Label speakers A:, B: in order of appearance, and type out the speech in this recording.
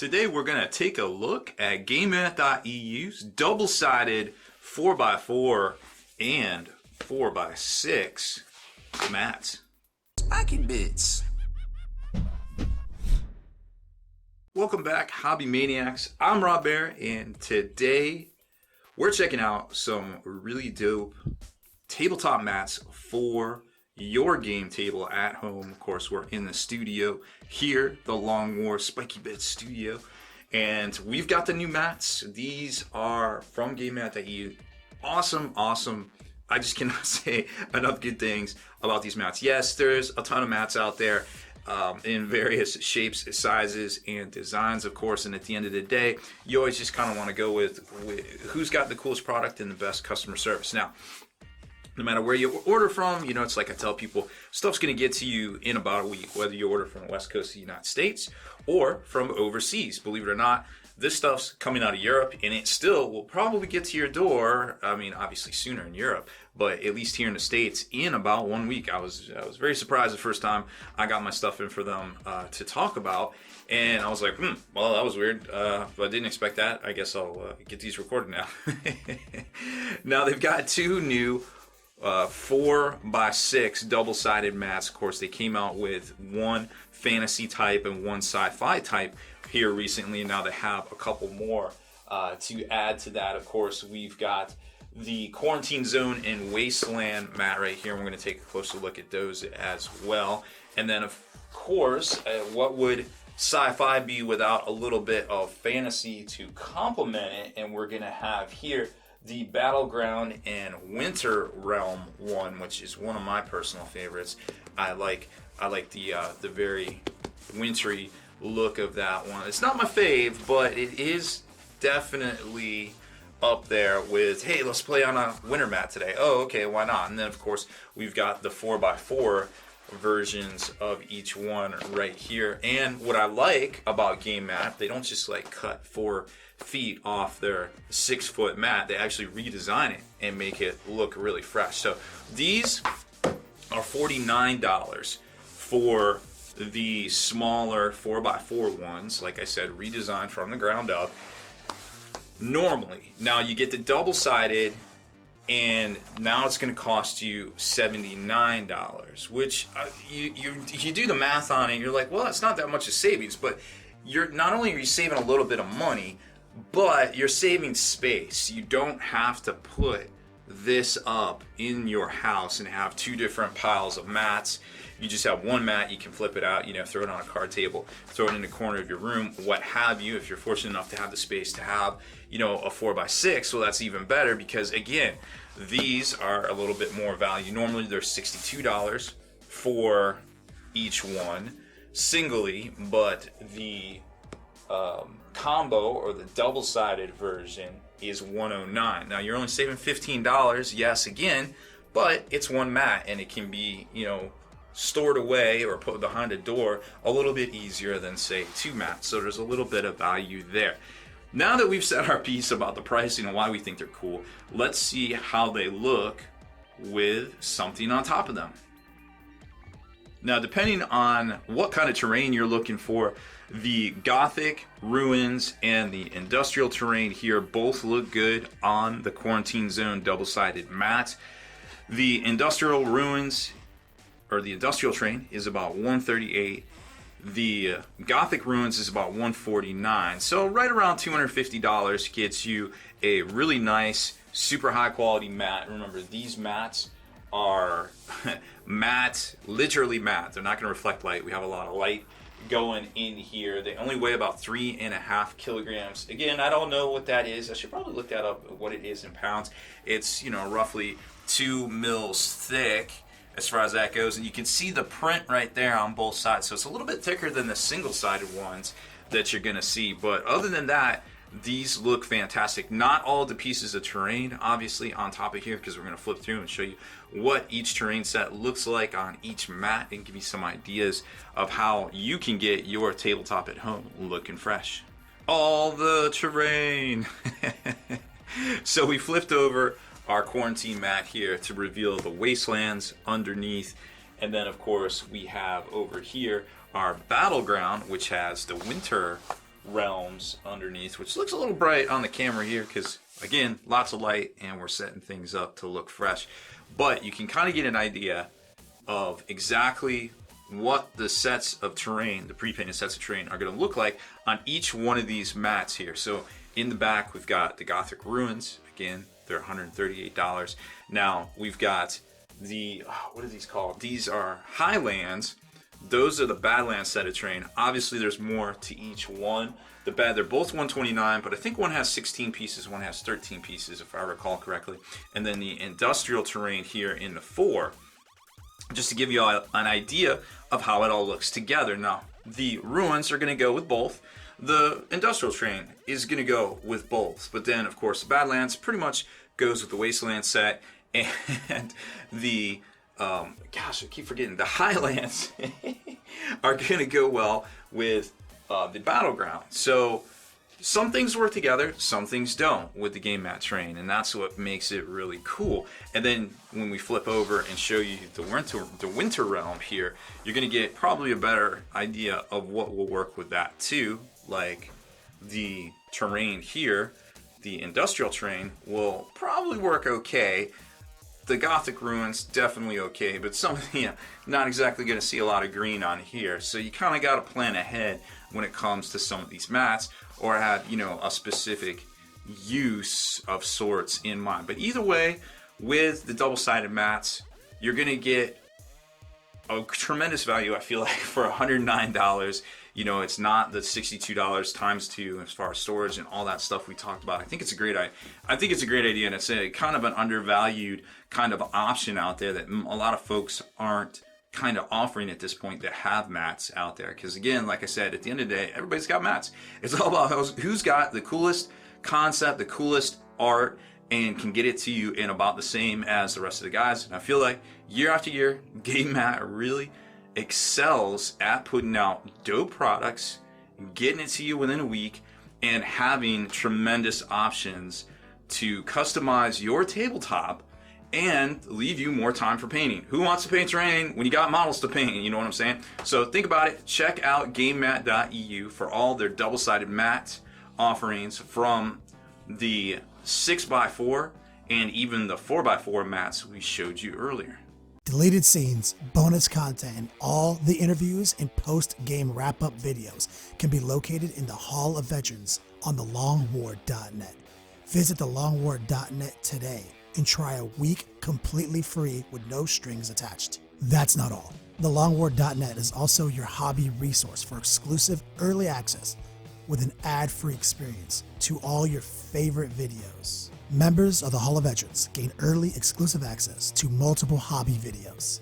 A: Today we're going to take a look at Game Mat.eu's double-sided 4x4 and 4x6 mats.
B: Spiking bits.
A: Welcome back, Hobby Maniacs. I'm Baer, and today we're checking out some really dope tabletop mats for your game table at home. Of course, we're in the studio here, the Long War Spiky Bits studio, and we've got the new mats. These are from Game Mat.eu. Awesome. I just cannot say enough good things about these mats. Yes, there's a ton of mats out there in various shapes, sizes, and designs, of course, and at the end of the day, you always just kind of want to go with who's got the coolest product and the best customer service. Now, no matter where you order from, you know, it's like I tell people, stuff's going to get to you in about a week, whether you order from the West Coast of the United States or from overseas. Believe it or not, this stuff's coming out of Europe, and it still will probably get to your door. I mean, obviously sooner in Europe, but at least here in the States in about 1 week. I was very surprised the first time I got my stuff in for them to talk about, and I was like, well, that was weird, but I didn't expect that. I guess I'll get these recorded now. Now they've got two new 4x6 double-sided mats. Of course, they came out with one fantasy type and one sci-fi type here recently, and now they have a couple more to add to that. Of course, we've got the Quarantine Zone and Wasteland mat right here, and we're going to take a closer look at those as well. And then, of course, what would sci-fi be without a little bit of fantasy to complement it? And we're going to have here the Battleground and Winter Realm one, which is one of my personal favorites. I like the very wintry look of that one. It's not my fave, but it is definitely up there with, hey, let's play on a winter mat today. Oh, okay, why not? And then, of course, we've got the 4x4 versions of each one right here. And what I like about Game Mat, they don't just like cut 4 feet off their 6-foot mat. They actually redesign it and make it look really fresh. So these are $49 for the smaller 4x4 ones, like I said, redesigned from the ground up. Normally, now you get the double-sided, and now it's going to cost you $79, which you do the math on it, you're like, well, it's not that much of savings, but you're not only are you saving a little bit of money, but you're saving space. You don't have to put this up in your house and have two different piles of mats. You just have one mat, you can flip it out, you know, throw it on a card table, throw it in the corner of your room, what have you. If you're fortunate enough to have the space to have, you know, a 4x6, well, that's even better, because again, these are a little bit more value. Normally they're $62 for each one singly, but the combo or the double-sided version is $109. Now you're only saving $15, yes, again, but it's one mat, and it can be, you know, stored away or put behind a door a little bit easier than, say, 2 mats. So there's a little bit of value there. Now that we've said our piece about the pricing and why we think they're cool, let's see how they look with something on top of them. Now, depending on what kind of terrain you're looking for, the Gothic, Ruins, and the Industrial terrain here both look good on the Quarantine Zone double-sided mat. The Industrial Ruins, or the Industrial terrain, is about $138. The Gothic Ruins is about $149. So right around $250 gets you a really nice, super high quality mat. Remember, these mats are matte, literally matte. They're not going to reflect light. We have a lot of light going in here. They only weigh about 3.5 kilograms. Again, I don't know what that is. I should probably look that up, what it is in pounds. It's, you know, roughly 2 mils thick as far as that goes, and you can see the print right there on both sides. So it's a little bit thicker than the single-sided ones that you're going to see, but other than that, these look fantastic. Not all the pieces of terrain obviously on top of here, because we're going to flip through and show you what each terrain set looks like on each mat and give you some ideas of how you can get your tabletop at home looking fresh. All the terrain. So we flipped over our quarantine mat here to reveal the wastelands underneath, and then of course we have over here our Battleground, which has the winter realms underneath, which looks a little bright on the camera here because, again, lots of light and we're setting things up to look fresh. But you can kind of get an idea of exactly what the sets of terrain, the pre-painted sets of terrain, are going to look like on each one of these mats here. So in the back, we've got the Gothic Ruins. Again, they're $138. Now, we've got the, what are these called? These are Highlands. Those are the Badlands set of terrain. Obviously, there's more to each one. They're both $129, but I think one has 16 pieces, one has 13 pieces, if I recall correctly. And then the industrial terrain here in the 4, just to give you an idea of how it all looks together. Now, the ruins are going to go with both. The industrial terrain is going to go with both. But then, of course, the Badlands pretty much goes with the Wasteland set. And the, gosh, I keep forgetting, the Highlands are going to go well with the Battleground. So some things work together, some things don't with the Game Mat terrain, and that's what makes it really cool. And then when we flip over and show you the winter realm here, you're going to get probably a better idea of what will work with that too. Like the terrain here, the industrial terrain will probably work okay. The Gothic Ruins, definitely okay, but some, not exactly going to see a lot of green on here. So you kind of got to plan ahead when it comes to some of these mats, or have, a specific use of sorts in mind. But either way, with the double-sided mats, you're going to get a tremendous value, I feel like, for $109. It's not the $62 times 2 as far as storage and all that stuff we talked about. I think it's a great idea, and it's a kind of an undervalued kind of option out there that a lot of folks aren't kind of offering at this point that have mats out there. Because again, like I said, at the end of the day, everybody's got mats. It's all about who's got the coolest concept, the coolest art, and can get it to you in about the same as the rest of the guys. And I feel like year after year, Game Mat really excels at putting out dope products, getting it to you within a week, and having tremendous options to customize your tabletop and leave you more time for painting. Who wants to paint terrain when you got models to paint? You know what I'm saying? So think about it. Check out Game Mat.eu for all their double-sided mat offerings, from the 6x4 and even the 4x4 mats we showed you earlier.
C: Deleted scenes, bonus content, and all the interviews and post-game wrap-up videos can be located in the Hall of Veterans on thelongwar.net. Visit thelongwar.net today and try a week completely free with no strings attached. That's not all. Thelongwar.net is also your hobby resource for exclusive early access with an ad-free experience to all your favorite videos. Members of the Hall of Veterans gain early exclusive access to multiple hobby videos.